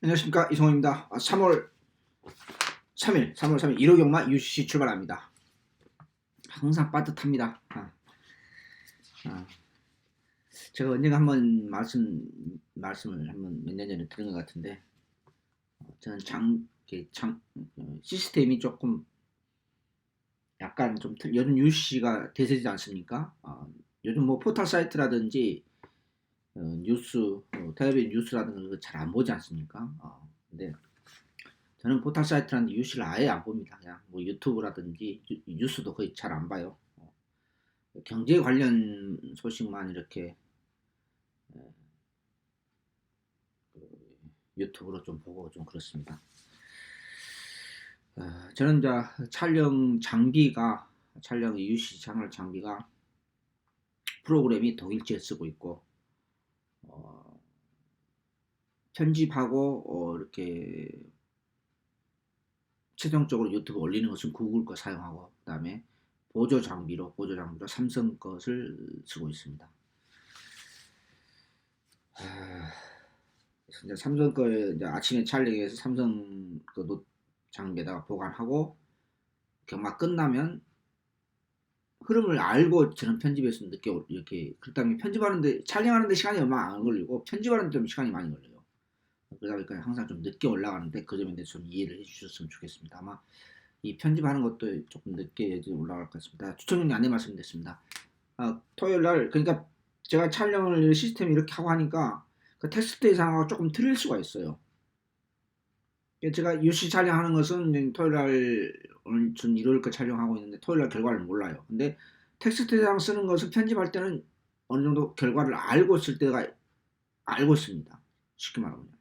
안녕하십니까, 이성호입니다. 3월 3일 1호 경마 UCC 출발합니다. 항상 빠듯합니다. 제가 언젠가 한번 말씀을 한번 몇 년 전에 들은 것 같은데, 저는 시스템이 조금 약간 좀 요즘 UCC가 대세지 않습니까? 요즘 뭐 포털 사이트라든지 뉴스, 텔레비전 뉴스라든가 잘 안 보지 않습니까? 근데 저는 포털 사이트라는 UC를 아예 안 봅니다. 그냥 뭐 유튜브라든지 뉴스도 거의 잘 안 봐요. 경제 관련 소식만 이렇게 유튜브로 좀 보고 좀 그렇습니다. 저는 이제 촬영 UC 채널 장비가 프로그램이 독일제 쓰고 있고, 편집하고 이렇게 최종적으로 유튜브 올리는 것은 구글 거 사용하고, 그다음에 보조 장비로 삼성 것을 쓰고 있습니다. 이제 삼성 거에 이제 아침에 촬영해서 삼성 그 장비에다가 보관하고, 경마 끝나면 흐름을 알고 저는 편집해서 늦게 이렇게, 그다음에 편집하는데 촬영하는데 시간이 얼마 안 걸리고 편집하는데 좀 시간이 많이 걸려요. 그러다 보니까 항상 좀 늦게 올라가는데, 그 점에 대해서 좀 이해를 해주셨으면 좋겠습니다. 아마 이 편집하는 것도 조금 늦게 올라갈 것 같습니다. 추천용이 안내 말씀드렸습니다. 토요일 날, 그러니까 제가 촬영을 시스템 이렇게 하고 하니까 그 테스트 예상하고 조금 틀릴 수가 있어요. 제가 UC 촬영하는 것은 토요일 날, 오늘 전 일요일 거 촬영하고 있는데 토요일 날 결과를 몰라요. 근데 텍스트 예상 쓰는 것을 편집할 때는 어느 정도 결과를 알고 쓸 때가 알고 있습니다. 쉽게 말하면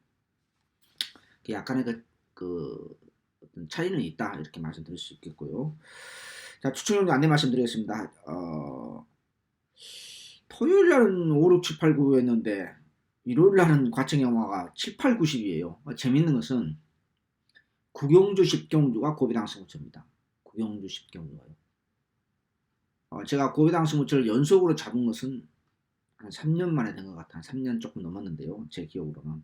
약간의 어떤 차이는 있다, 이렇게 말씀드릴 수 있겠고요. 자, 추천용 안내 말씀드리겠습니다. 토요일 날은 5, 6, 7, 8, 9 했는데 일요일 날은 과청 영화가 7, 8, 90이에요. 재밌는 것은 구경주 10경주가 고비당 승부처입니다. 구경주 10경주가요. 제가 고비당 승부처를 연속으로 잡은 것은 한 3년 만에 된 것 같아요. 3년 조금 넘었는데요. 제 기억으로는.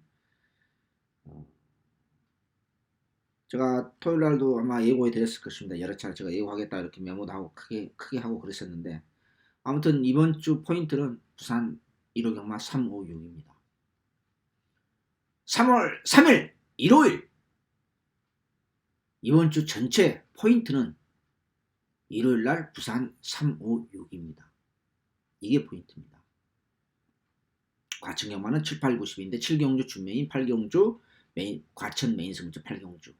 제가 토요일 날도 아마 예고해 드렸을 것입니다. 여러 차례 제가 예고하겠다 이렇게 메모도 하고 크게 하고 그랬었는데, 아무튼 이번 주 포인트는 부산 1호 경마 356입니다. 3월 3일 일요일, 이번 주 전체 포인트는 일요일 날 부산 356입니다. 이게 포인트입니다. 과천 경마는 7, 8, 90인데 7경주 준메인, 8경주 메인, 과천 메인 승부처 8경주.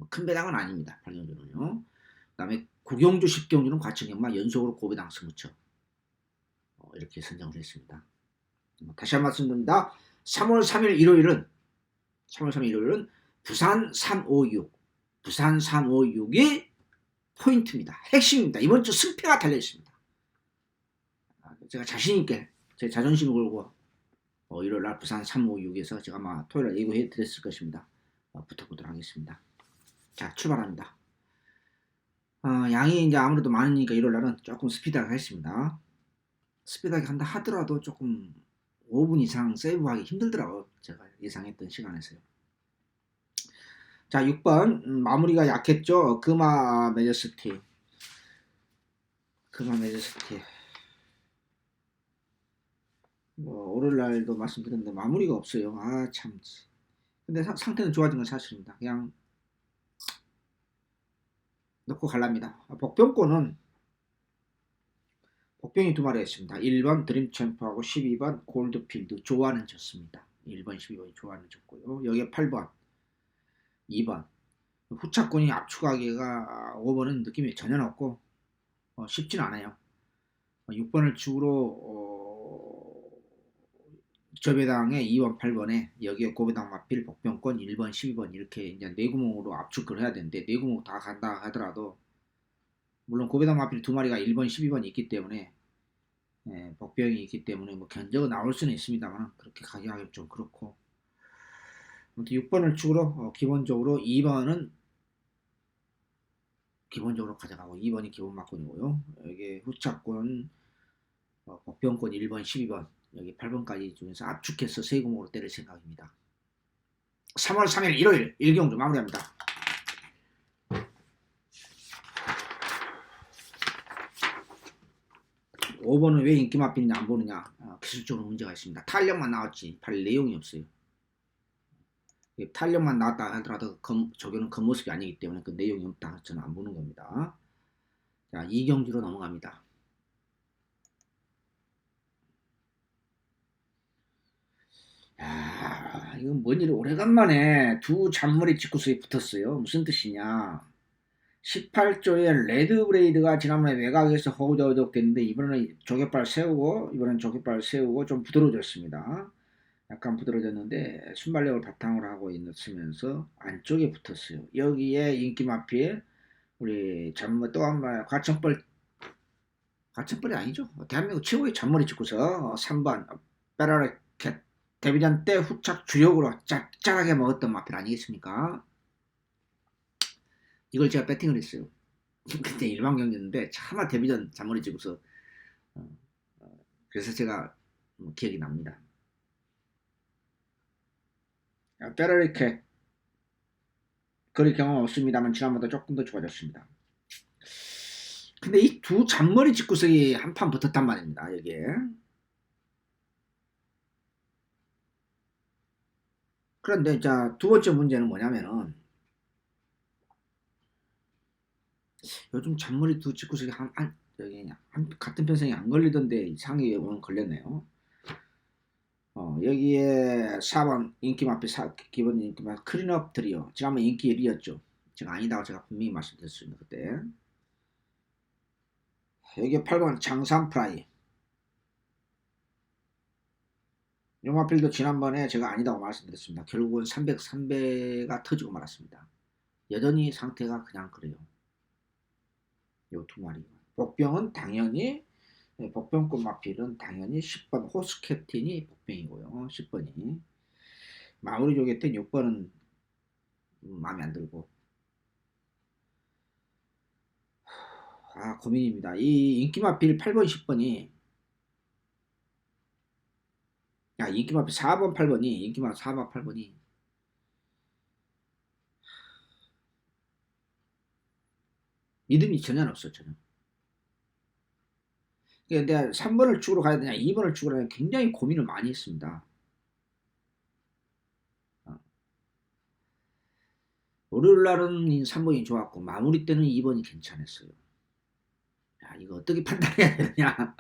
큰 배당은 아닙니다. 8경주는요. 그 다음에 9경주, 10경주는 과천 경마 연속으로 고배당 승부처. 이렇게 선정을 했습니다. 다시 한 번 말씀드립니다. 3월 3일 일요일은 부산 356이 포인트입니다. 핵심입니다. 이번 주 승패가 달려있습니다. 제가 자신있게 제 자존심을 걸고 일요일 날 부산 356에서 제가 아마 토요일 날 예고해 드렸을 것입니다. 붙어보도록 하겠습니다. 자, 출발합니다. 양이 이제 아무래도 많으니까 일요일 날은 조금 스피드하게 하겠습니다. 스피드하게 한다 하더라도 조금 5분 이상 세이브하기 힘들더라고요. 제가 예상했던 시간에서요. 자, 6번 마무리가 약했죠. 금화 메저스티. 월요일 날도 말씀드렸는데 마무리가 없어요. 참. 근데 상태는 좋아진 건 사실입니다. 그냥 넣고 갈랍니다. 복병권은 복병이 두 마리 했습니다. 1번 드림챔프하고 12번 골드필드 조화는 졌습니다. 1번 12번이 조화는 졌고요. 여기에 8번 2번 후차권이 압축하기가 5번은 느낌이 전혀 없고 쉽진 않아요. 6번을 축으로 저배당에 2번 8번에 여기에 고배당 마필 복병권 1번 12번 이렇게 이제 내구멍으로 압축을 해야 되는데, 내구멍 다 간다 하더라도 물론 고배당 마필 두 마리가 1번 12번이 있기 때문에 복병이 있기 때문에 뭐 견적은 나올 수는 있습니다만 그렇게 가격이 좀 그렇고, 아무튼 6번을 축으로 기본적으로 2번은 기본적으로 가져가고 2번이 기본 막권이고요. 여기 후차권 복병권 1번 12번 여기 8번까지 중에서 압축해서 세구멍으로 때릴 생각입니다. 3월 3일 일요일 1경주 마무리합니다. 5번은 왜 인기 마필인지 안 보느냐. 기술적으로 문제가 있습니다. 탄력만 나왔지 발 내용이 없어요. 탄력만 나왔다 하더라도 저거는 겉모습이 아니기 때문에 그 내용이 없다. 저는 안 보는 겁니다. 자, 2경주로 넘어갑니다. 야, 이건 뭔 일이 오래간만에 두 잔머리 직구석이 붙었어요. 무슨 뜻이냐. 18조의 레드 브레이드가 지난번에 외곽에서 허우적허우적 됐는데 이번에는 조개발 세우고 이번엔 조개발 세우고 좀 부드러워졌습니다. 약간 부드러워졌는데 순발력을 바탕으로 하고 있으면서 안쪽에 붙었어요. 여기에 인기 마필 우리 잔머 또 한번 과천벌이 아니죠. 대한민국 최고의 잔머리 직구석 3번 베라레켓 데뷔전 때 후착 주력으로 짭짤하게 먹었던 마필 아니겠습니까? 이걸 제가 배팅을 했어요. 근데 일반 경기였는데 차마 데뷔전 잔머리 찍고서 그래서 제가 기억이 납니다. 페라리케 거리 경험 없습니다만 지난번보다 조금 더 좋아졌습니다. 근데 이 두 잔머리 직구석이 한 판 붙었단 말입니다. 여기에. 그런데 자, 두 번째 문제는 뭐냐면은 요즘 잔머리 두 직구석이 같은 편성이 안 걸리던데 이상하게 오늘 걸렸네요. 여기에 4번 인기 마필 기본 인기 마필 클린업 드리오 지난번 인기 1위였죠. 제가 아니다고 제가 분명히 말씀드렸습니다. 그때. 여기에 8번 장산 프라이 용마필도 지난번에 제가 아니다고 말씀드렸습니다. 결국은 300가 터지고 말았습니다. 여전히 상태가 그냥 그래요. 요 두 마리. 복병은 당연히 복병급 마필은 당연히 10번 호스 캡틴이 복병이고요. 10번이 마무리 조개때 6번은 마음에 안 들고 고민입니다. 이 인기 마필 8번 10번이 인기 마필 4번 8번이 인기 마필 4번 8번이 믿음이 전혀 없어요. 저는. 내가 3번을 축으로 가야 되냐 2번을 축으로 가야 되냐 굉장히 고민을 많이 했습니다. 월요일날은 3번이 좋았고 마무리 때는 2번이 괜찮았어요. 야, 이거 어떻게 판단해야 되냐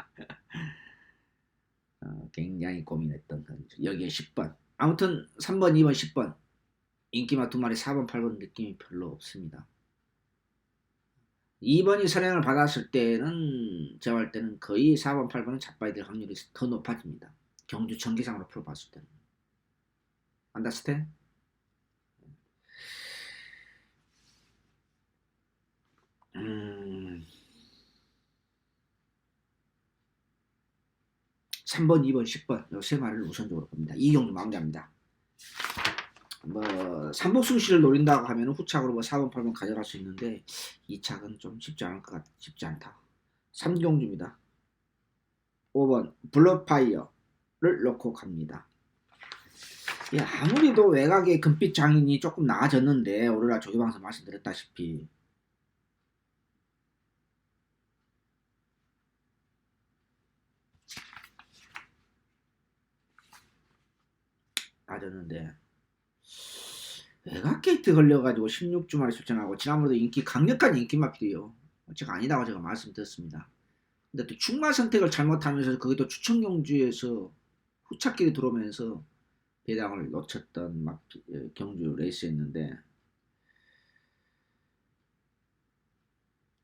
굉장히 고민했던 거죠. 여기에 10번 아무튼 3번 2번 10번 인기마 두 마리 4번 8번 느낌이 별로 없습니다. 2번이 선행을 받았을 때는 제가 할 때는 거의 4번 8번은 잡아야 될 확률이 더 높아집니다. 경주 전기상으로 풀어봤을 때는. 안다스테? 3번 2번 10번 요 세 마리를 우선적으로 봅니다. 이 경주 마무리합니다. 삼복승시를 노린다고 하면 후착으로 4번 8번 가져갈 수 있는데 이 착은 좀 쉽지 않다. 3경주입니다. 5번 블러파이어를 넣고 갑니다. 아무리도 외곽의 금빛 장인이 조금 나아졌는데 오늘날 조기방에서 말씀드렸다시피 나아졌는데 외곽 게이트 걸려가지고 16주말에 출전하고 지난번에도 강력한 인기 마필이요. 제가 아니다고 제가 말씀드렸습니다. 근데 또 축마 선택을 잘못하면서 그게 또 추천 경주에서 후착길이 들어오면서 배당을 놓쳤던 경주 레이스였는데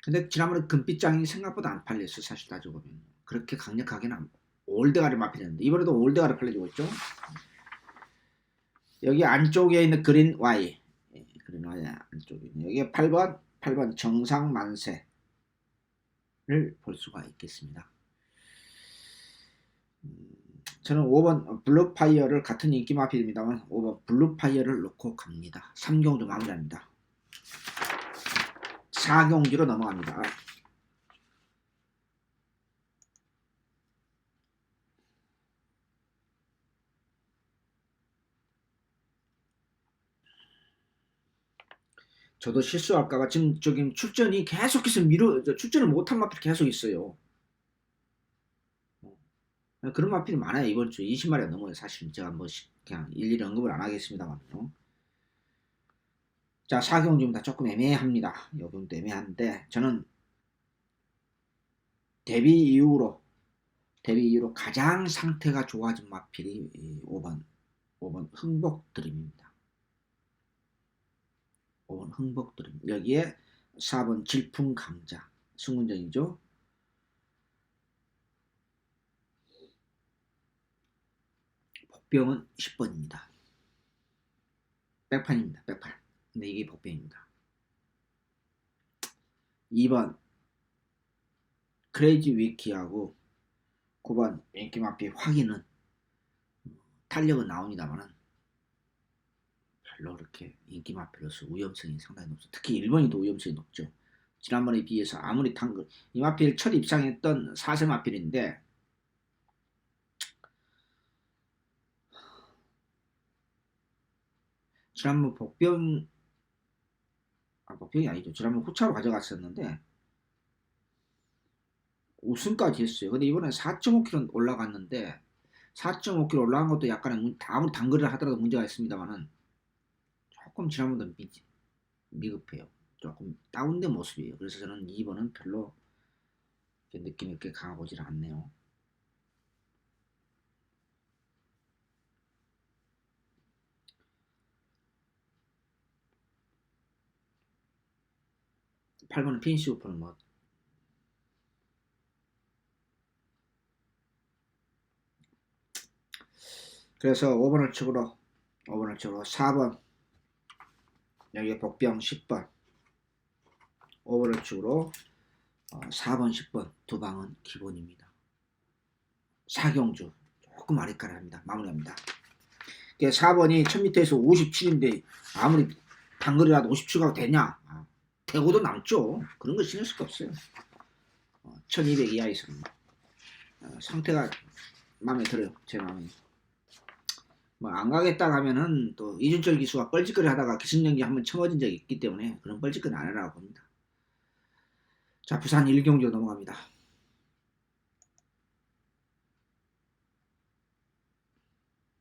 근데 지난번에 금빛장이 생각보다 안 팔렸어. 사실 따지고 보면 그렇게 강력하게는 올드가리 마필이었는데 이번에도 올드가리 팔려주고 있죠. 여기 안쪽에 있는 그린 Y 그린 Y 안쪽에 여기 8번 정상 만세를 볼 수가 있겠습니다. 저는 5번 블루파이어를 같은 인기 마필입니다만 5번 블루파이어를 놓고 갑니다. 3경주 마무리합니다. 4경주로 넘어갑니다. 저도 실수할까봐 지금 저기 출전이 계속해서 출전을 못한 마필이 계속 있어요. 그런 마필이 많아요. 이번 주에 20마리가 넘어요. 사실은 제가 뭐 그냥 일일이 언급을 안 하겠습니다만요. 자, 사경주입니다. 조금 애매합니다. 이 부분도 애매한데 저는 데뷔 이후로 가장 상태가 좋아진 마필이 5번 흥복드림입니다. 5번 흥복드림. 여기에 4번 질풍강자 승운전이죠. 복병은 10번입니다. 백판입니다. 백판. 근데 이게 복병입니다. 2번 크레이지 위키하고 9번 인기마피 확인은 탄력은 나옵니다만은 별로 그렇게 인기마피로서 위험성이 상당히 높죠. 특히 1번이 더 위험성이 높죠. 지난번에 비해서 아무리 이 마필 첫 입상했던 4세 마필인데 지난번 복병이 아니죠. 지난번 후차로 가져갔었는데 우승까지 했어요. 근데 이번에 4.5kg 올라갔는데 4.5kg 올라간 것도 약간의 아무리 단거리를 하더라도 문제가 있습니다만은 조금 지난번보다 미흡해요. 조금 다운된 모습이에요. 그래서 저는 2번은 별로 느낌이 그렇게 강하고질 않네요. (8번은) 피니시 오픈은 뭐 그래서 5번을 측으로 4번 여기에 복병 10번 5번을 측으로 4번 10번 두 방은 기본입니다. 사경주 조금 아리까리합니다. 마무리합니다. 4번이 1000m에서 57인데 아무리 단거리라도 57가도 되냐? 대고도 남죠. 그런 거 신경 쓸 거 없어요. 1200 이하에서는 상태가 마음에 들어요. 제 마음에. 뭐 안 가겠다 하면은 또 이준철 기수가 뻘짓거리 하다가 기승전결 한번 쳐맞은 적이 있기 때문에 그런 뻘짓거리 안 하라고 봅니다. 자, 부산 1경기로 넘어갑니다.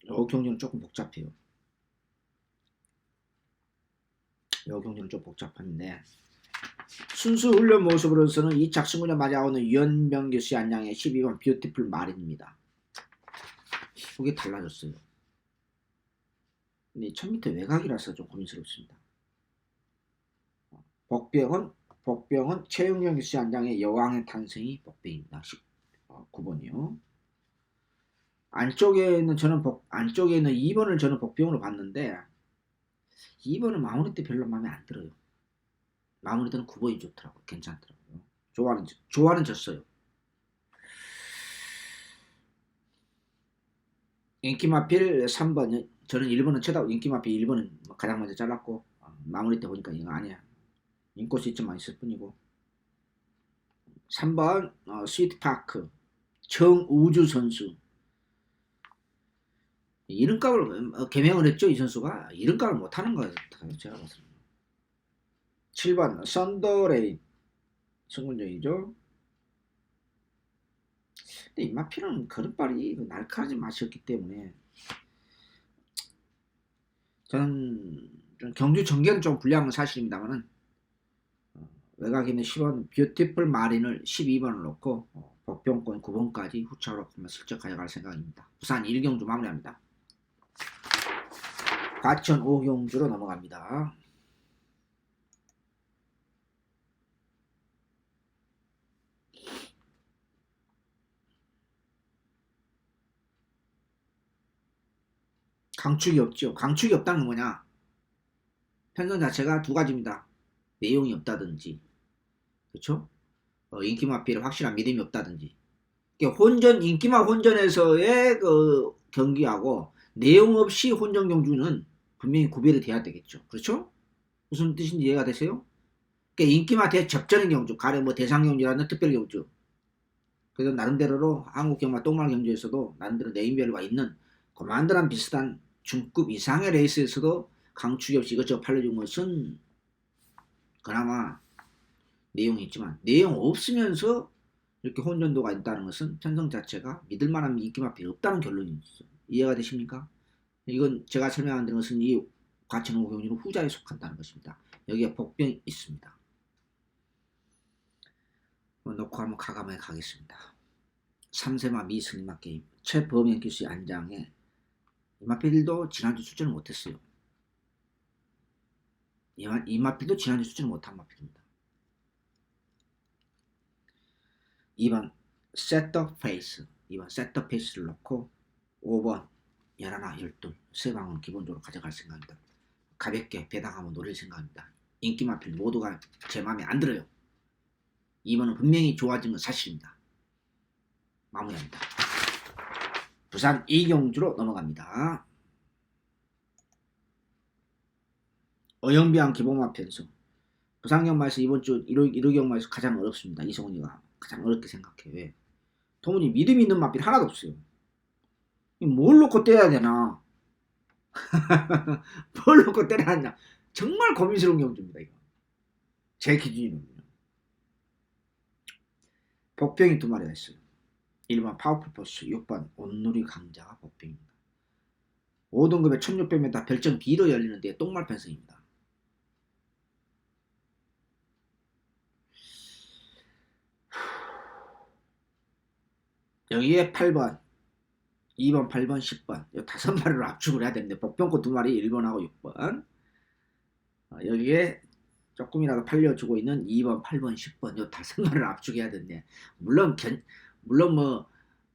이 경기는 조금 복잡해요. 이 경기는 좀 복잡한데 순수 훈련 모습으로서는 2착 승군을 맞아오는 유현병 씨 안양의 12번 뷰티풀 마린입니다. 이게 달라졌어요. 근데 1000m 외곽이라서 좀 고민스럽습니다. 복병은 최영경 씨 안양의 여왕의 탄생이 복병입니다. 9번이요. 안쪽에 있는 2번을 저는 복병으로 봤는데 2번은 마무리 때 별로 마음에 안 들어요. 마무리 때는 9번이 좋더라고요. 괜찮더라고요. 좋아는 졌어요. 인기마필 3번 저는 1번은 쳐다보고 인기마필 1번은 가장 먼저 잘랐고 마무리 때 보니까 이거 아니야. 인코스 좀 많이 있을 뿐이고 3번 스위트파크 정우주 선수 이름값을 개명을 했죠. 이 선수가 이름값을 못하는 거예요. 제가 봤을 때 7번 썬더레이 승군전이죠. 근데 인마필은 걸음발이 날카로운 맛이었기 때문에 저는 경주 전개는 좀 불리한 건 사실입니다만은 외곽에 있는 10번 뷰티풀 마린을 12번을 놓고 복병권 9번까지 후차로 슬쩍 가져갈 생각입니다. 부산 1경주 마무리합니다. 과천 5경주로 넘어갑니다. 강축이 없죠. 강축이 없다는 건 뭐냐? 편성 자체가 두 가지입니다. 내용이 없다든지, 그렇죠? 인기마필에 확실한 믿음이 없다든지. 인기마 혼전에서의 그 경기하고 내용 없이 혼전 경주는 분명히 구별이 돼야 되겠죠. 그렇죠? 무슨 뜻인지 이해가 되세요? 인기마 대접전의 경주, 가령 뭐 대상 경주라는 특별 경주. 그래서 나름대로로 한국 경마 똥말 경주에서도 나름대로 네임밸류가 있는 그만들한 비슷한 중급 이상의 레이스에서도 강축이 없이 이것저것 팔려준 것은 그나마 내용이 있지만 내용 없으면서 이렇게 혼전도가 있다는 것은 편성 자체가 믿을만한 인기 마필이 없다는 결론이 있어요. 이해가 되십니까? 이건 제가 설명한 것은 이 과천호 경주는 후자에 속한다는 것입니다. 여기에 복병이 있습니다. 놓고 한번 가감하게 가겠습니다. 3세마 미승마 게임 최범현 기수의 안장에 이마필도 지난주 출전을 못했어요. 이마필도 지난주 출전을 못한 마필입니다. 2번 셋더 페이스 2번 셋더 페이스를 놓고 5번 11, 12 세 방은 기본적으로 가져갈 생각입니다. 가볍게 배당 한번 노릴 생각입니다. 인기 마필 모두가 제 마음에 안 들어요. 2번은 분명히 좋아진 건 사실입니다. 마무리합니다. 부산 이경주로 넘어갑니다. 어영비항 기본마 편성 부산 경마에서 이번 주 1호 경마에서 가장 어렵습니다. 이성훈이가 가장 어렵게 생각해. 왜? 도무지 믿음 있는 마필 하나도 없어요. 뭘 놓고 때려야 되나? 뭘 놓고 때려야 하냐? 정말 고민스러운 경주입니다. 이거 제 기준으로는요. 복병이 두 마리가 있어요. 1번 파워풀 포스, 6번 온누리 강자가 복병입니다. 5등급에 1600m 별점 B로 열리는데 똥말 편성입니다. 여기에 8번, 2번, 8번, 10번 이 5마리로 압축을 해야 되는데 복병코 2마리 1번하고 6번 여기에 조금이라도 팔려주고 있는 2번, 8번, 10번 이 5마리를 압축해야 되는데 물론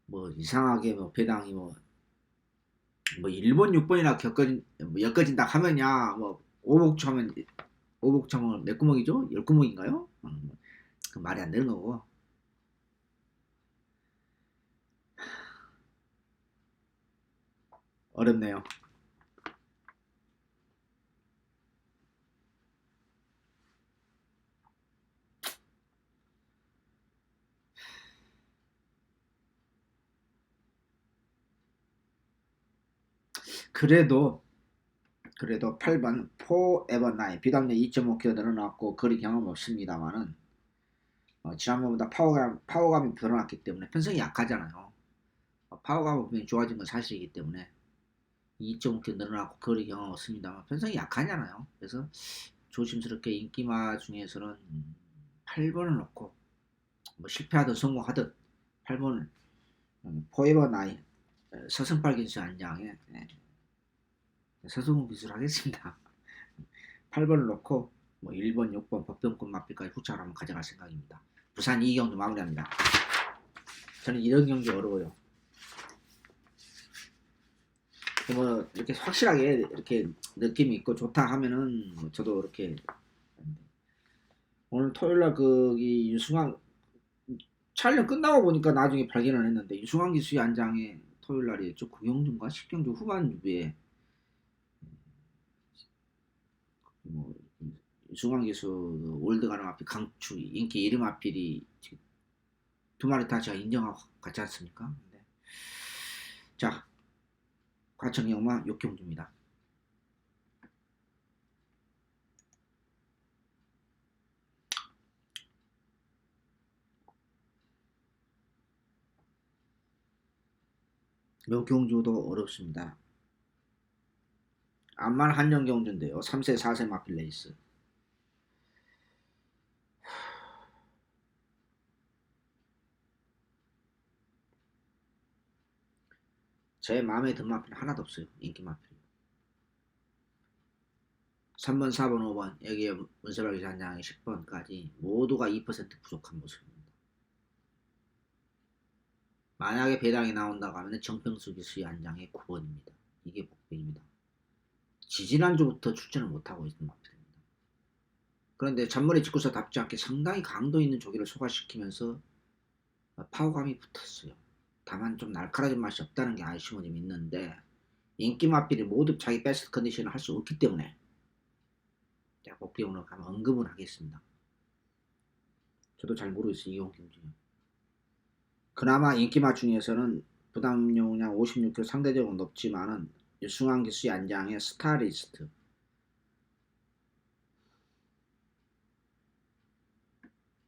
뭐 이상하게 뭐 배당이 뭐 1번, 6번이나 엮어진다 하면야 뭐 오복차면 몇 구멍이죠? 10구멍인가요? 그 말이 안 되는 거고. 어렵네요. 그래도 8번 포에버 나인 비담력 2.5kg 늘어났고 거리 경험 없습니다만은 지난번보다 파워감이 늘어났기 때문에 편성이 약하잖아요. 파워감이 분명히 좋아진 건 사실이기 때문에 2.5kg 늘어났고 거리 경험 없습니다만 편성이 약하잖아요. 그래서 조심스럽게 인기마 중에서는 8번을 넣고 뭐 실패하든 성공하든 8번을 포에버 나인 서승팔 기수 안장에 서승훈 기술 하겠습니다. 8번을 넣고 뭐 1번, 6번 법정권 마필까지 후차를 한번 가져갈 생각입니다. 부산 이경주 마무리합니다. 저는 이런 경기 어려워요. 뭐 이렇게 확실하게 이렇게 느낌이 있고 좋다 하면은 저도 이렇게 오늘 토요일날 이 유승환 촬영 끝나고 보니까 나중에 발견을 했는데 유승환 기수의 안장에 토요일날이 9경주인가 10경주 후반부에 뭐 유승환 기수 월드가는 앞에 강추 인기 이름 앞필이 두 마리 다 제가 인정하고 같지 않습니까? 네. 자, 과천경마 6경주입니다. 요 경주도 어렵습니다. 암만 한정 경주인데요. 3세, 4세 마필 레이스. 제 마음에 든 마필 하나도 없어요. 인기 마필. 3번, 4번, 5번 여기에 문세발 기사 한 장에 10번까지 모두가 2% 부족한 모습입니다. 만약에 배당이 나온다고 하면 정평수 기수의 한 장에 9번입니다. 이게 복병입니다. 지지난주부터 출전을 못하고 있는 마필입니다. 그런데 잔머리 직구서답지 않게 상당히 강도 있는 조기를 소화시키면서 파워감이 붙었어요. 다만 좀 날카로운 맛이 없다는 게 아쉬움이 좀 있는데 인기 마필이 모두 자기 베스트 컨디션을 할 수 없기 때문에 제가 복병으로 가면 언급은 하겠습니다. 저도 잘 모르겠어요. 이용 경주. 그나마 인기마 중에서는 부담 용량 56kg 상대적으로 높지만은 유승환 기수의 안장의 스타리스트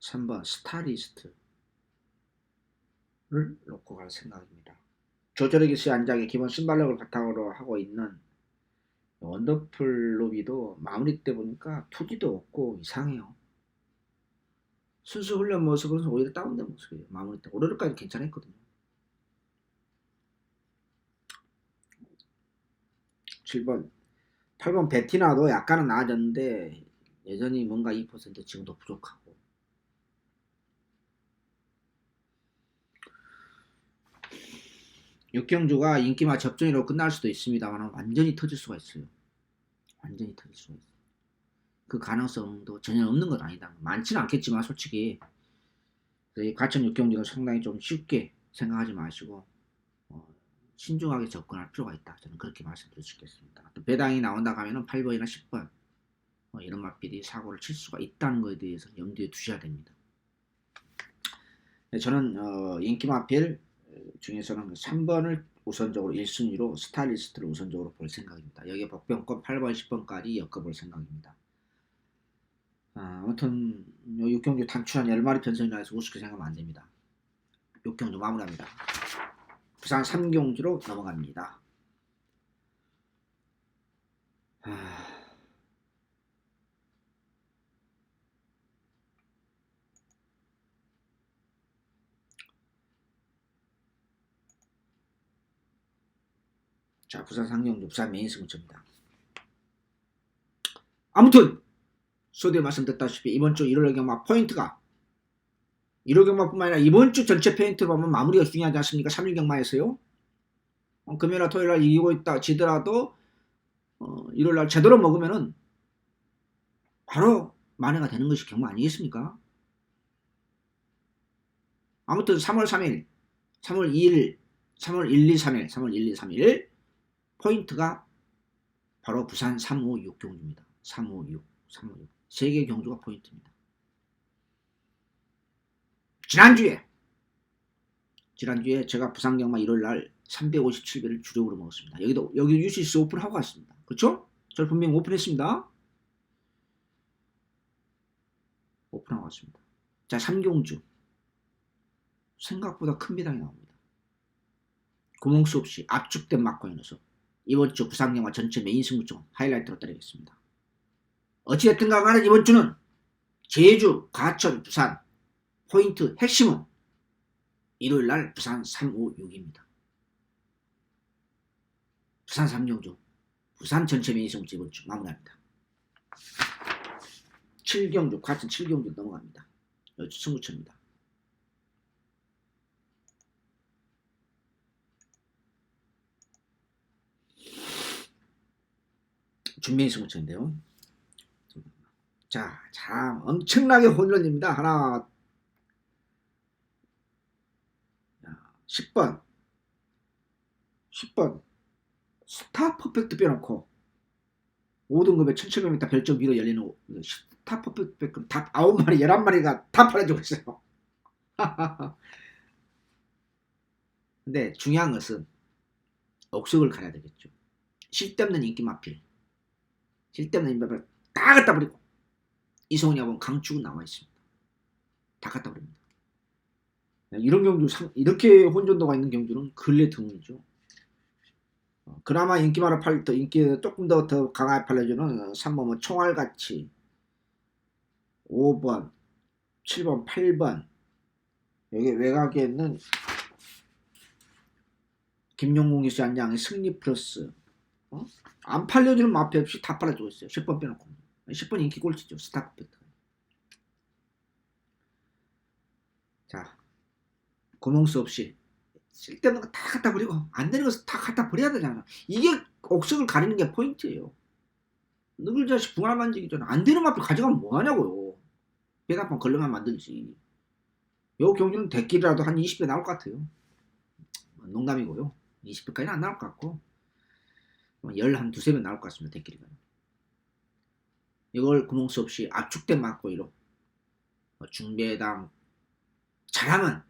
3번 스타리스트를 놓고 갈 생각입니다. 조저레기스 안장의 기본 순발력을 바탕으로 하고 있는 원더풀 로비도 마무리 때 보니까 투지도 없고 이상해요. 순수 훈련 모습은 오히려 다운된 모습이에요. 마무리 때 오르르까지 괜찮았거든요. 7번 8번 베티나도 약간은 나아졌는데 여전히 뭔가 2% 지금도 부족하고, 육경주가 인기마 접전으로 끝날 수도 있습니다만 완전히 터질 수가 있어요. 완전히 터질 수가 있어요. 그 가능성도 전혀 없는 건 아니다. 많지는 않겠지만 솔직히 과천 육경주는 상당히 좀 쉽게 생각하지 마시고 신중하게 접근할 필요가 있다. 저는 그렇게 말씀드릴 수 있겠습니다. 또 배당이 나온다고 하면 8번이나 10번 이런 맛비리 사고를 칠 수가 있다는 것에 대해서 염두에 두셔야 됩니다. 저는 인기마필 중에서는 3번을 우선적으로 1순위로 스타일리스트를 우선적으로 볼 생각입니다. 여기에 복병권 8번, 10번까지 엮어볼 생각입니다. 아무튼 6경주 단추한 10마리 편성이라 해서 우습게 생각하면 안됩니다. 6경주 마무리합니다. 부산 3경주로 넘어갑니다. 자, 부산 3경주, 부산 메인 승부처입니다. 아무튼 소디에 말씀드렸다시피 이번 주 1월 경마 포인트가 1월 경마뿐만 아니라 이번 주 전체 포인트로 보면 마무리가 중요하지 않습니까? 3일 경마에서요. 금요일날 토요일날 이기고 있다 지더라도 1월날 제대로 먹으면은 바로 만회가 되는 것이 경마 아니겠습니까? 아무튼 3월 3일, 3월 2일, 3월 1, 2, 3일, 3월 1, 2, 3일 포인트가 바로 부산 356 경주입니다. 356, 356. 3개 경주가 포인트입니다. 지난주에 제가 부산 경마 1월날 357배를 주력으로 먹었습니다. 여기 UCC 오픈하고 왔습니다. 그렇죠? 저를 분명히 오픈했습니다. 오픈하고 왔습니다. 자, 3경주 생각보다 큰 배당이 나옵니다. 구멍 수 없이 압축된 막고의 녀석. 이번 주 부산 경마 전체 메인 승부중 하이라이트로 때리겠습니다. 어찌됐든 간에 이번 주는 제주, 과천, 부산 포인트 핵심은 일요일날 부산 356입니다. 부산 3경주, 부산 전체 메인 승부중 이번 주 마무리합니다. 7경주, 과천 7경주 넘어갑니다. 여주 승부처입니다. 준비인 승부처인데요. 자, 참 엄청나게 혼란입니다. 하나, 10번 스타 퍼펙트 빼놓고 5등급에 1700m 별점 위로 열리는 스타 퍼펙트 빼놓고 답 9마리 11마리가 다 팔아주고 있어요. 근데 중요한 것은 억석을 가야 되겠죠. 쓸데없는 인기 마필, 쓸데없는 인밥을 다 갖다 버리고 이성훈이 하면 강축은 나와 있습니다. 다 갖다 버립니다. 이런 경주, 이렇게 혼전도가 있는 경주는 근래 드물죠. 그나마 인기만을 인기 조금 더 강하게 팔려주는 3번은 총알같이 5번, 7번, 8번 여기 외곽에 있는 김용공 기수 한장의 승리 플러스 안 팔려주는 마피 없이 다 팔아주고 있어요. 10번 빼놓고 10번 인기 꼴찌죠. 스타 퍼펙트. 자, 구멍수 없이 쓸데없는 거 다 갖다 버리고 안 되는 거 다 갖다 버려야 되잖아. 이게 억석을 가리는 게 포인트예요. 너글 자식 붕알 만지기잖아. 안 되는 마피 가져가면 뭐하냐고요. 배당판 걸려만 만들지. 요 경주는 대끼리라도 한 20배 나올 것 같아요. 농담이고요. 20배까지는 안 나올 것 같고 1 두세 배 나올 것 같습니다. 대끼리가. 이걸 구멍수 없이 압축된 막고이로 중배당 잘하면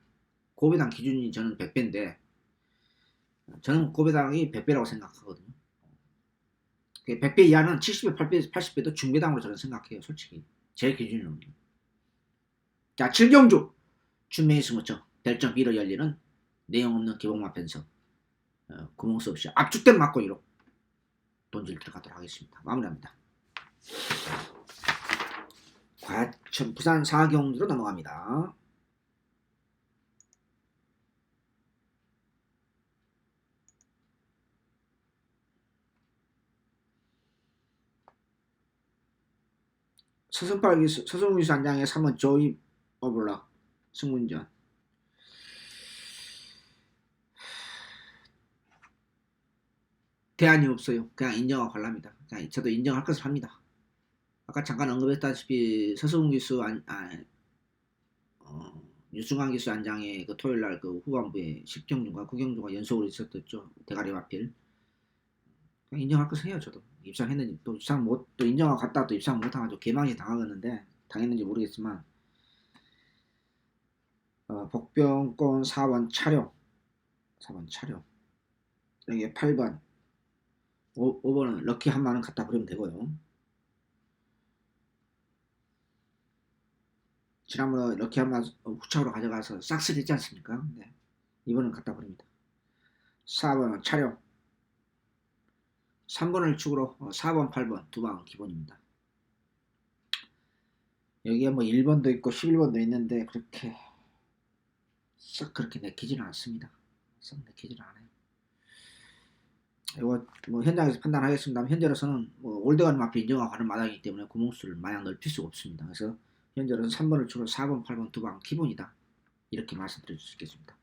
고배당 기준이 저는 100배인데 저는 고배당이 100배라고 생각하거든요. 100배 이하는 70배, 80배도 중배당으로 저는 생각해요. 솔직히 제 기준으로는. 자, 7경주 춘매인 스무처 별점 1로 열리는 내용 없는 기복마 편성 구멍수 없이 압축된 막고기로 돈질 들어가도록 하겠습니다. 마무리합니다. 과천 부산 4경주로 넘어갑니다. 서승기수 안장의 3번 조이 어블락 승문전. 대안이 없어요. 그냥 인정하고 갈랍니다. 저도 인정할 것을 합니다. 아까 잠깐 언급했다시피 서승기수 유승환 기수 안장의 그 토요일날 그 후반부에 10경주가 9경주가 연속으로 있었죠. 대가리 마필. 그냥 인정할 것을 해요. 저도 입상했는지 또 입상 못 또 인정하고 갔다 또 입상 못하가지고 개망이 당하겠는데 당했는지 모르겠지만 복병권 4번 촬영 여기 8번 5번은 럭키 한만원 갖다 버리면 되고요. 지난번에 럭키 한만 후차로 가져가서 싹쓸이 했지 않습니까? 네. 이번은 갖다 버립니다. 4번은 촬영 3번을 축으로 4번 8번 두 방 기본입니다. 여기에 뭐 1번도 있고 11번도 있는데 그렇게 썩 그렇게 내키지는 않습니다. 썩 내키지는 않아요. 이거 뭐 현장에서 판단하겠습니다. 현재로서는 뭐 올드간 마피 인정하고 가는 마당이기 때문에 구멍수를 마냥 넓힐 수가 없습니다. 그래서 현재로는 3번을 축으로 4번 8번 두 방 기본이다. 이렇게 말씀드릴 수 있겠습니다.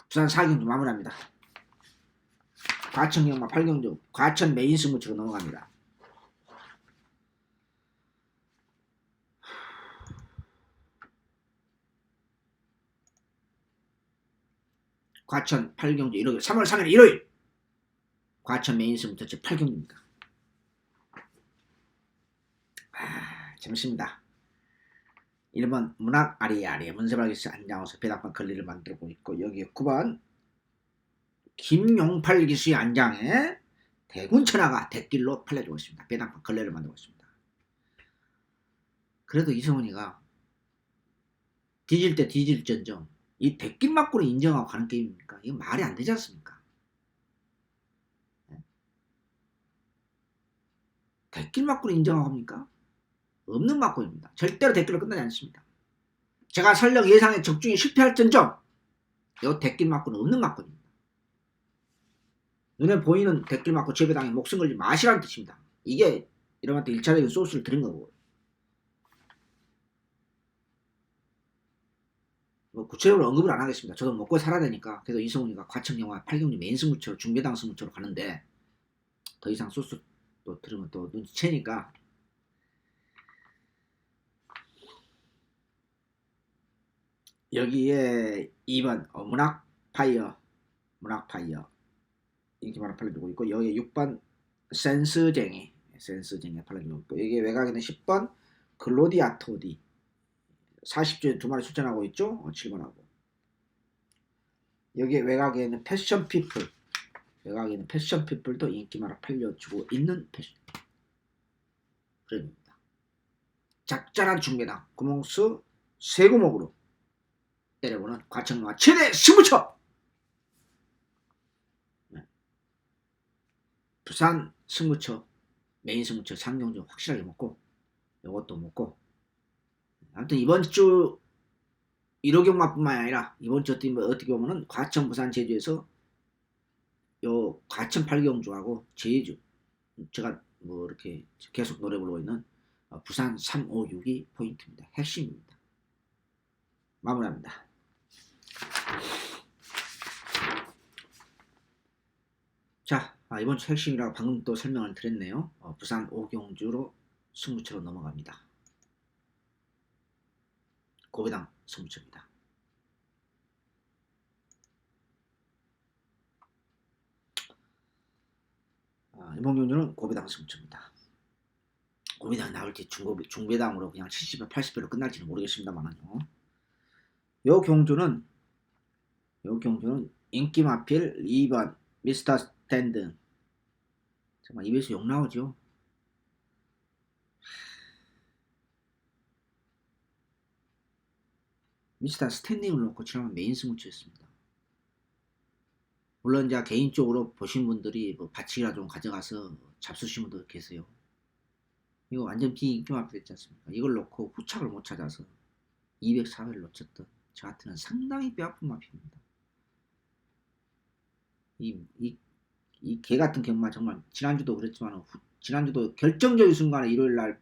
부산 4경주 마무리합니다. 과천 경마 8경주 과천 메인 승부치로 넘어갑니다. 과천 8경주 3월 3일 일요일 과천 메인 승부치 8경주입니다. 재밌습니다. 1번 문학 아리아리 문세발기스 안장호서 배당판 걸리를 만들고 있고 여기에 9번 김용팔 기수의 안장에 대군천하가 대길로 팔려주고 있습니다. 배당판 걸레를 만들고 있습니다. 그래도 이성훈이가 뒤질 때 뒤질전정 이 대길 맞고는 인정하고 가는 게임입니까? 이거 말이 안 되지 않습니까? 대길 맞고는 인정하고 합니까? 없는 맞고입니다. 절대로 대길로 끝나지 않습니다. 제가 설령 예상에 적중에 실패할전정 이 대길 맞고는 없는 맞고입니다. 눈에 보이는 대길 맞고 재배당에 목숨 걸지 마시라는 뜻입니다. 이게 이런한테 1차적인 소스를 드린 거고 뭐 구체적으로 언급을 안 하겠습니다. 저도 먹고 살아야 되니까. 그래도 이성훈이가 과천 영화 8경주 메인 승부처로 중배당 승부처로 가는데 더 이상 소스 또 들으면 또 눈치채니까 여기에 2번 문학파이어 이렇게 말을 팔려주고 있고 여기에 6번 센스쟁이 팔려주고 있고 여기에 외곽에는 10번 글로디아토디 40주에 두 마리 출전하고 있죠. 7번하고 여기에 외곽에는 패션 피플도 인기마라 팔려주고 있는 패션 그림입니다. 작잘한 중매당 구멍수 세구목으로 때려보는 과천과 최대 승부처 부산 승부처 메인 승부처 상경주 확실하게 먹고 이것도 먹고 아무튼 이번 주 1호 경마뿐만 아니라 이번 주 어떻게 보면은 과천 부산 제주에서 요 과천 8경주하고 제주 제가 뭐 이렇게 계속 노래 부르고 있는 부산 356이 포인트입니다. 핵심입니다. 마무리합니다. 자 이번 주 핵심이라고 방금 또 설명을 드렸네요. 부산 5경주로 승부처로 넘어갑니다. 고배당 승부처입니다. 이번 경주는 고배당 승부처입니다. 고배당이 나올지 중배당으로 그냥 70배 80배로 끝날지는 모르겠습니다만요. 요 경주는 인기마필 2번 미스터 스탠드 정말 입에서 욕 나오죠. 미스터 스탠딩을 놓고 지난번 메인 스무츠였습니다. 물론 이제 개인적으로 보신 분들이 뭐 받치기라 좀 가져가서 잡수신 분도 계세요. 이거 완전 비인기마피 됐지 않습니까? 이걸 놓고 후착을 못 찾아서 204회를 놓쳤던 저 같은 상당히 뼈아픈 마피입니다. 이 개 같은 경마 정말 지난주도 그랬지만 지난주도 결정적인 순간에 일요일날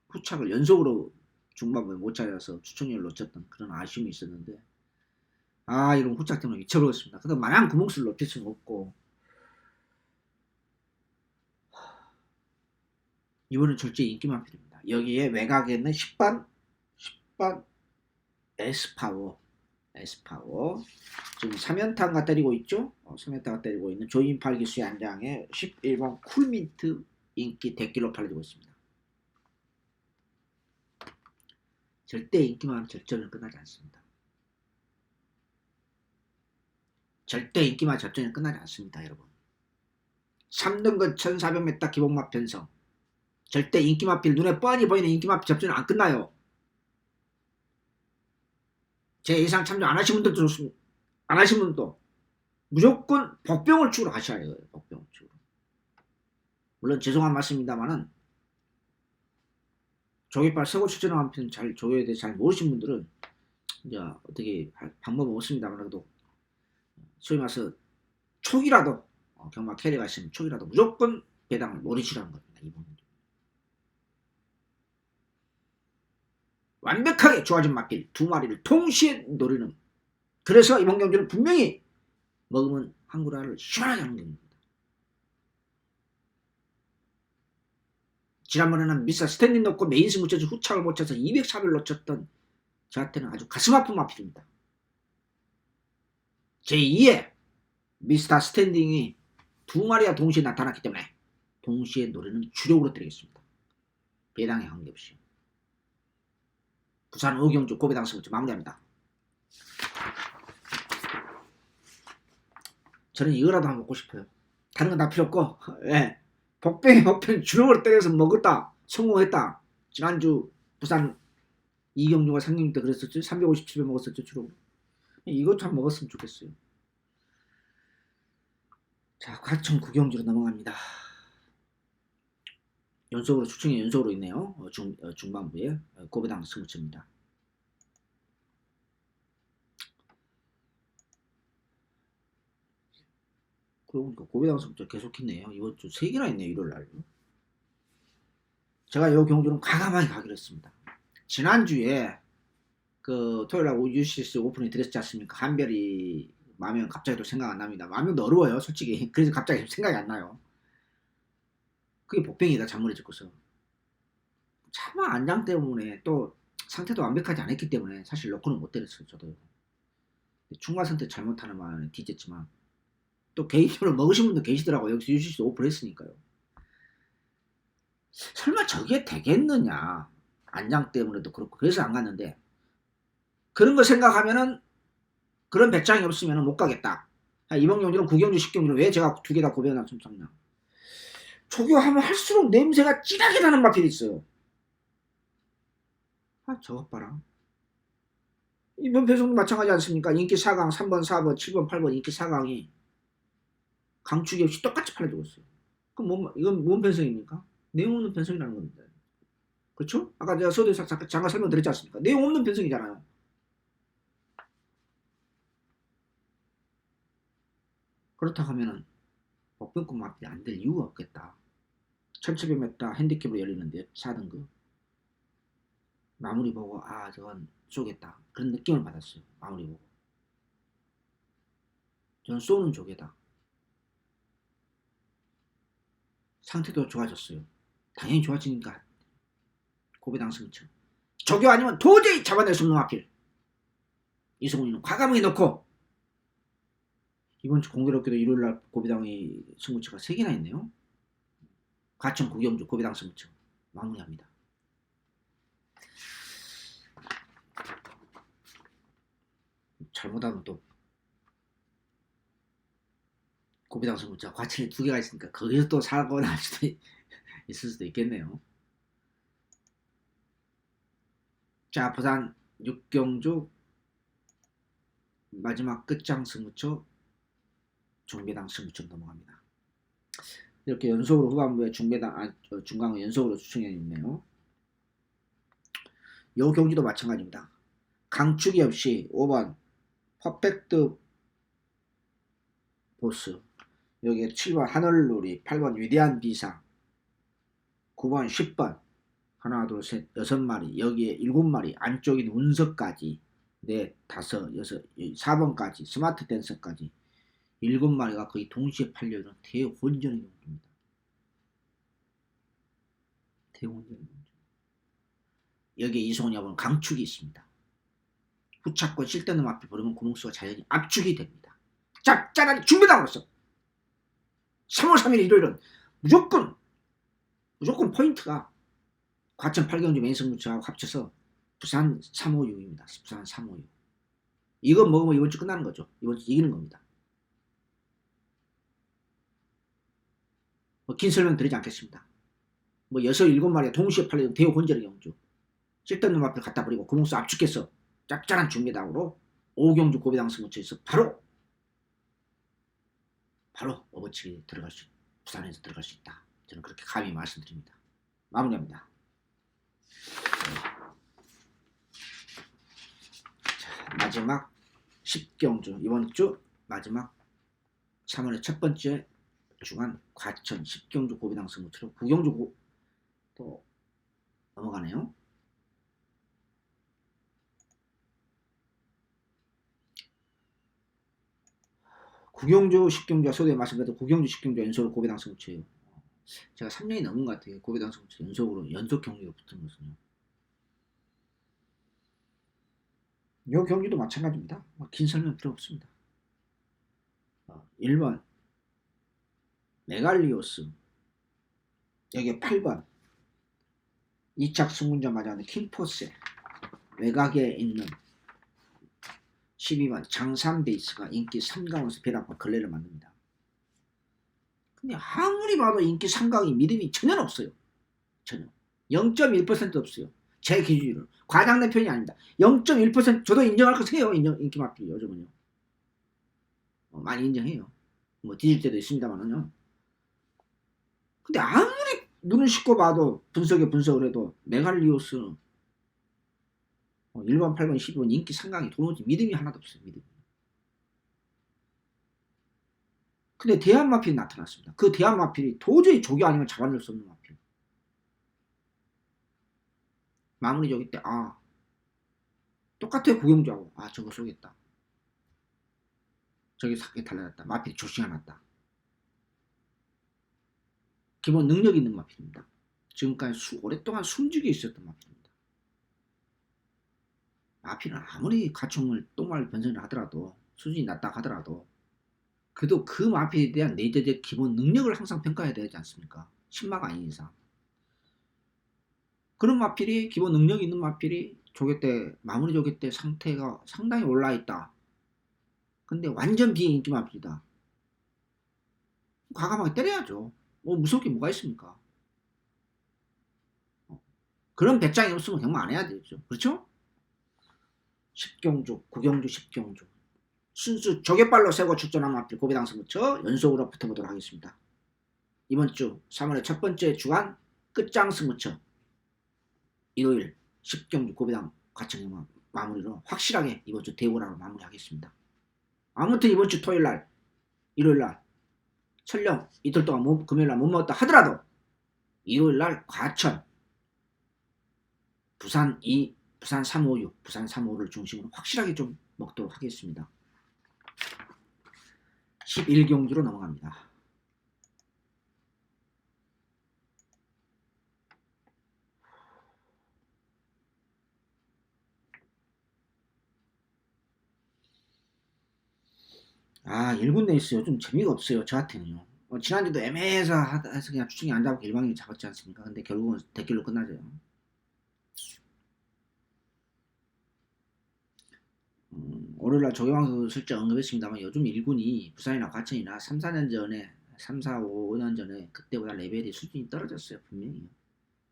후착을 연속으로 중반부에 못 찾아서 추천율을 놓쳤던 그런 아쉬움이 있었는데 이런 후착 때문에 미쳐버렸습니다. 근데 마냥 그 몫을 놓칠 수는 없고 이번엔 절제 인기마필입니다. 여기에 외곽에 있는 10반 S파워 지금 3연타가 때리고 있죠. 3연타가 때리고 있는 조인팔 기수의 안장에 11번 쿨민트 인기 대길로 팔려지고 있습니다. 절대 인기만 절전은 끝나지 않습니다. 절대 인기만 절전은 끝나지 않습니다, 여러분. 3등급 1400m 기본맛 편성. 절대 인기마필 눈에 뻔히 보이는 인기마필 접전은 안 끝나요. 제 예상 참조 안 하신 분들도 좋습니다. 안 하신 분도 무조건 복병을 축으로 하셔야 해요. 복병을 축으로. 물론 죄송한 말씀입니다만은 조개빨 세고 추천한 편 잘 조개에 대해 잘 모르신 분들은 이제 어떻게 할 방법은 없습니다만 그래도 소위 말해서 촉이라도 경마 캐리 가시면 촉이라도 무조건 배당을 노리시라는 겁니다. 이번 완벽하게 좋아진 맛길 두 마리를 동시에 노리는 그래서 이번 경주는 분명히 먹으면 한구라를 시원하게 하는 경기입니다. 지난번에는 미스터 스탠딩 넣고 메인 스무쳐서 후착을 못 쳐서 204를 놓쳤던 저한테는 아주 가슴 아픈 마필입니다. 제2의 미스터 스탠딩이 두 마리가 동시에 나타났기 때문에 동시에 노래는 주력으로 드리겠습니다. 배당에 관계없이. 부산 의경주 고배당 승부처 마무리합니다. 저는 이거라도 한번 먹고 싶어요. 다른 건 다 필요 없고 복병 주력으로 때려서 먹었다. 성공했다. 지난주 부산 이경주가 상님 때 그랬었죠. 357배 먹었었죠. 주력으로. 이것도 한번 먹었으면 좋겠어요. 자, 과천 구경주로 넘어갑니다. 연속으로 추천이 연속으로 있네요. 중반부에 고배당 승부처입니다. 그러고 보니까 고배당 승부처 계속 있네요. 이번 주 3개나 있네요. 일요일날. 제가 이 경주는 과감하게 가기로 했습니다. 지난주에 그 토요일날 UCC 오픈이 드렸지 않습니까? 한별이 마명 갑자기 또 생각 안 납니다. 마명도 어려워요. 솔직히. 그래서 갑자기 생각이 안 나요. 그게 복병이다. 잔머리 짚고서. 차마 안장 때문에 또 상태도 완벽하지 않았기 때문에 사실 넣고는 못 때렸어요. 저도. 중간 선택 잘못하는 말은 뒤졌지만 또 개인적으로 먹으신 분도 계시더라고요. 여기서 UCC 오픈했으니까요. 설마 저게 되겠느냐. 안장 때문에도 그렇고 그래서 안 갔는데 그런 거 생각하면은 그런 배짱이 없으면 못 가겠다. 이번 경기는 9경주 10경주는 왜 제가 두 개 다 고배당 승부처냐. 조교하면 할수록 냄새가 진하게 나는 마필이 있어요. 저것 봐라. 이번 배송도 마찬가지 않습니까? 인기 4강 3번 4번 7번 8번 인기 4강이 강축이 없이 똑같이 팔려주고 있어요. 그럼 이건 뭔 편성입니까? 내용 없는 편성이라는 겁니다. 그렇죠? 아까 제가 서두에서 잠깐 설명드렸지 않습니까? 내용 없는 편성이잖아요. 그렇다고 하면은 복병권 마필이 안 될 이유가 없겠다. 1700m 핸디캡으로 열리는데 4등급 마무리 보고 저건 쪼겠다 그런 느낌을 받았어요. 마무리 보고 저는 쏘는 조개다. 상태도 좋아졌어요. 당연히 좋아지니까 고배당 승부처 조교 아니면 도저히 잡아낼 수 없는 마필 이승훈이는 과감하게 넣고 이번 주 공교롭게도 일요일날 고배당의 승부처가 3개나 있네요. 과천 구경주 고배당 승부처 마무리합니다. 잘못하면 또 고배당 승부처 과천에 2개가 있으니까 거기서 또 사고가 날 수도 있을 수도 있겠네요. 자, 부산 육경주 마지막 끝장 승부처 중배당 승부처 넘어갑니다. 이렇게 연속으로 후반부에 중강은 연속으로 추천해 있네요. 요 경기도 마찬가지입니다. 강축이 없이 5번 퍼펙트 보스, 여기에 7번 하늘놀이, 8번 위대한 비상, 9번 10번 하나 둘 셋 6마리, 여기에 7마리 안쪽인 운석까지 4, 5, 6, 4번까지 스마트 댄서까지 7마리가 거의 동시에 팔려있는 대혼전의 경주입니다. 대혼전의 경주. 여기에 이송은 여부는 강축이 있습니다. 후차권 실대는 앞에 버리면 구멍수가 자연히 압축이 됩니다. 짭짤하게 준비당으로서 3월 3일 일요일은 무조건 포인트가 과천 8경주 메인승부처하고 합쳐서 부산 356입니다. 부산 356. 이거 먹으면 이번 주 끝나는 거죠. 이번 주 이기는 겁니다. 긴 설명 드리지 않겠습니다. 6, 7마리가 동시에 팔리는 대혼전의 경주. 쓸데없는 앞을 갖다 버리고 구멍수 압축해서 짭짤한 중계당으로 5경주 고배당 승부처에서 바로 업어치기 부산에서 들어갈 수 있다. 저는 그렇게 감히 말씀드립니다. 마무리합니다. 자, 마지막 10경주, 이번 주 마지막 3월의 첫 번째 주간 과천 10경주 고배당 승부처로 9경주 또 넘어가네요. 구경주 10경주와 소대에 말씀드렸던 구경주 10경주 연속으로 고배당 승부처예요. 제가 3년이 넘은 것 같아요. 고배당 승부처 연속 경기가 붙은 것은요. 이 경기도 마찬가지입니다. 긴 설명 필요 없습니다. 1번 메갈리오스, 여기에 8번 2착 승군자 맞아하는 킹포세, 외곽에 있는 12번 장산베이스가 인기 3강으로서 배당과 걸레를 만듭니다. 근데 아무리 봐도 인기 3강이 믿음이 전혀 없어요. 전혀. 0.1% 없어요. 제 기준으로. 과장된 편이 아닙니다. 0.1% 저도 인정할 것 해요. 인기 마필 요즘은요. 많이 인정해요. 뒤질 때도 있습니다만은요. 근데 아무리 눈을 씻고 봐도 분석을 해도 메갈리오스는 1번, 8번, 12번 인기 상강이 도무지 믿음이 하나도 없어요. 믿음이. 근데 대한마필이 나타났습니다. 그 대한마필이 도저히 조교 아니면 잡아낼 수 없는 마필. 마무리 저기 때 똑같아요. 구경주하고 저거 쏘겠다. 저기 사게 달라졌다. 마필이 조심해놨다. 기본 능력 있는 마필입니다. 지금까지 오랫동안 숨죽여 있었던 마필입니다. 마필은 아무리 가총을 똥말 변선을 하더라도 수준이 낮다 하더라도 그래도 그 마필에 대한 내재적 기본 능력을 항상 평가해야 되지 않습니까? 신마가 아닌 이상. 그런 마필이 기본 능력 있는 마필이 마무리 조개 때 상태가 상당히 올라있다. 근데 완전 비인기 마필이다. 과감하게 때려야죠. 무섭게 뭐가 있습니까? 그런 배짱이 없으면 경마 안 해야 되죠. 그렇죠? 10경주, 9경주, 10경주. 순수 조개발로 세고 출전한 마필 고배당 승부처 연속으로 붙어보도록 하겠습니다. 이번 주 3월의 첫 번째 주간 끝장 승부처 일요일 10경주 고배당 과천 마무리로 확실하게 이번 주 대우라로 마무리하겠습니다. 아무튼 이번 주 토요일날 일요일날 설령 이틀 동안 금요일날 못 먹었다 하더라도 일요일날 과천 부산 356 부산 355를 중심으로 확실하게 좀 먹도록 하겠습니다. 11경주로 넘어갑니다. 일군 레이스 요즘 재미가 없어요. 저한테는요. 지난주도 애매해서 그냥 추측이 안 잡고 일방이 잡았지 않습니까? 근데 결국은 대길로 끝나죠. 월요일날 조경왕도 슬쩍 언급했습니다만 요즘 일군이 부산이나 과천이나 3, 4년 전에 3, 4, 5년 전에 그때보다 레벨이 수준이 떨어졌어요. 분명히.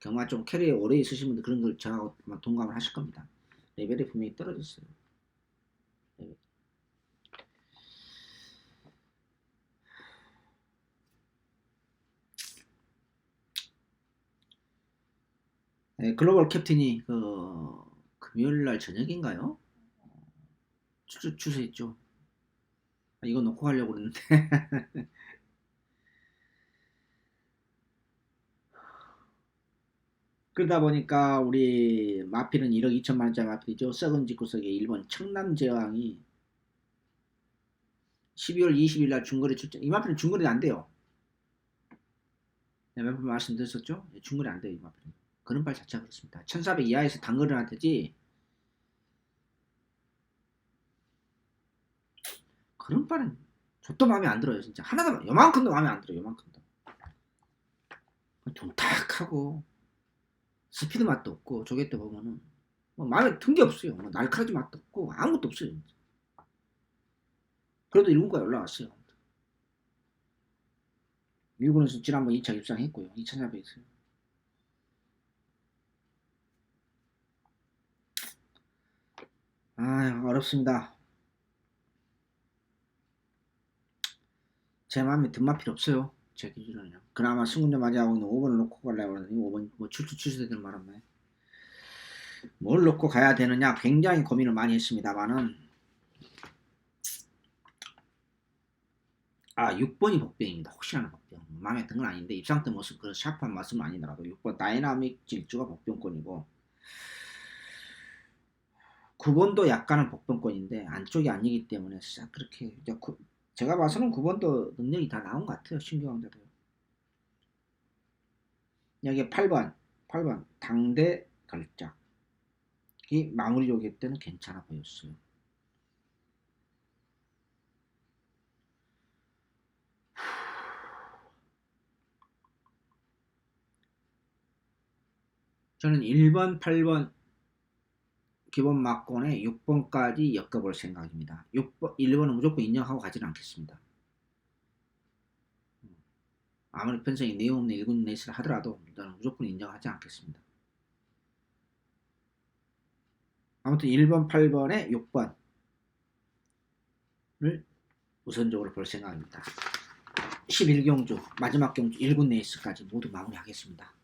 경마 좀 캐리에 오래 있으신 분들 그런 걸 저하고 동감을 하실 겁니다. 레벨이 분명히 떨어졌어요. 레벨. 네, 글로벌 캡틴이 금요일 날 저녁인가요? 추수했죠. 이거 놓고 가려고 그랬는데 그러다 보니까 우리 마필은 1억 2천만 원짜리 마필이죠. 썩은 집구석에 일본 청남제왕이 12월 20일 날 중거리 출전. 이 마필은 중거리 안 돼요. 네, 몇 번 말씀드렸었죠? 중거리 안 돼요. 이 마필은. 그런 발 자체가 그렇습니다. 1400 이하에서 단거리를 안 되지. 그런 발은 저도 마음에 안 들어요. 진짜 하나도 요만큼도 마음에 안 들어요. 요만큼도. 둔탁하고 스피드 맛도 없고 저게 때 보면은 뭐 마음에 든 게 없어요. 뭐 날카로운 맛도 없고 아무것도 없어요. 진짜. 그래도 1군까지 올라왔어요. 1군에서 지난번 2차 입상했고요. 2,400에서요. 아 어렵습니다. 제 마음에 든 맛 필요 없어요. 제 기준으로는. 그나마 승군자 맞이하고 있는 5번을 놓고 가려고 하더니 5번 뭐 출세되는 바람에 뭘 놓고 가야 되느냐 굉장히 고민을 많이 했습니다만은 6번이 복병입니다. 혹시나 복병. 마음에 든 건 아닌데 입상 때 모습 그런 샤프한 말씀은 아니더라도 6번 다이나믹 질주가 복병권이고 9번도 약간은 복병권인데 안쪽이 아니기 때문에 싹 그렇게 제가 봐서는 9번도 능력이 다 나온 것 같아요. 신규왕자도. 여기 8번 당대 걸작 이 마무리 요기 때는 괜찮아 보였어요. 저는 1번, 8번 기본 막권에 6번까지 엮어볼 생각입니다. 1번은 무조건 인정하고 가지는 않겠습니다. 아무리 편성이 내용 없는 1군 레이스를 하더라도 저는 무조건 인정하지 않겠습니다. 아무튼 1번, 8번에 6번을 우선적으로 볼 생각입니다. 11경주 마지막 경주 1군 레이스까지 모두 마무리하겠습니다.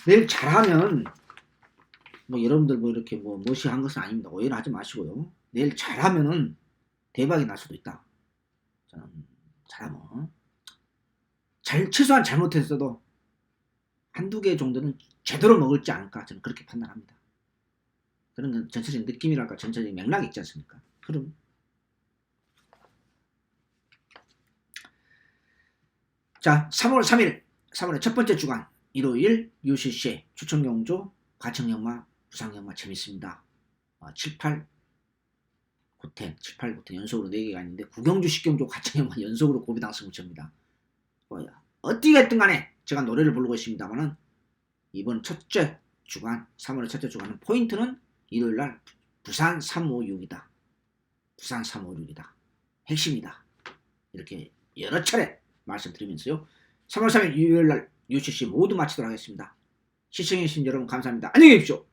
내일 잘하면 뭐 여러분들 뭐 이렇게 뭐 무시한 것은 아닙니다. 오해를 하지 마시고요. 내일 잘하면은 대박이 날 수도 있다. 저는 잘하면 최소한 잘못했어도 한두 개 정도는 제대로 먹을지 않을까 저는 그렇게 판단합니다. 그런 건 전체적인 느낌이랄까 전체적인 맥락이 있지 않습니까? 그럼 자 3월 3일 3월의 첫 번째 주간 일요일 UCC 추천경주 가청영마 부상영마 재밌습니다. 7, 8 9텐 7, 8, 9텐 연속으로 4개가 있는데 9경주 10경주 가청영마 연속으로 고비당승 무쳐입니다. 어떻게든 간에 제가 노래를 부르고 있습니다만은 이번 첫째 주간 3월의 첫째 주간은 포인트는 일요일날 부산 356이다. 부산 356이다. 핵심이다. 이렇게 여러 차례 말씀드리면서요. 3월 3일 일요일날 UCC 모두 마치도록 하겠습니다. 시청해주신 여러분 감사합니다. 안녕히 계십시오.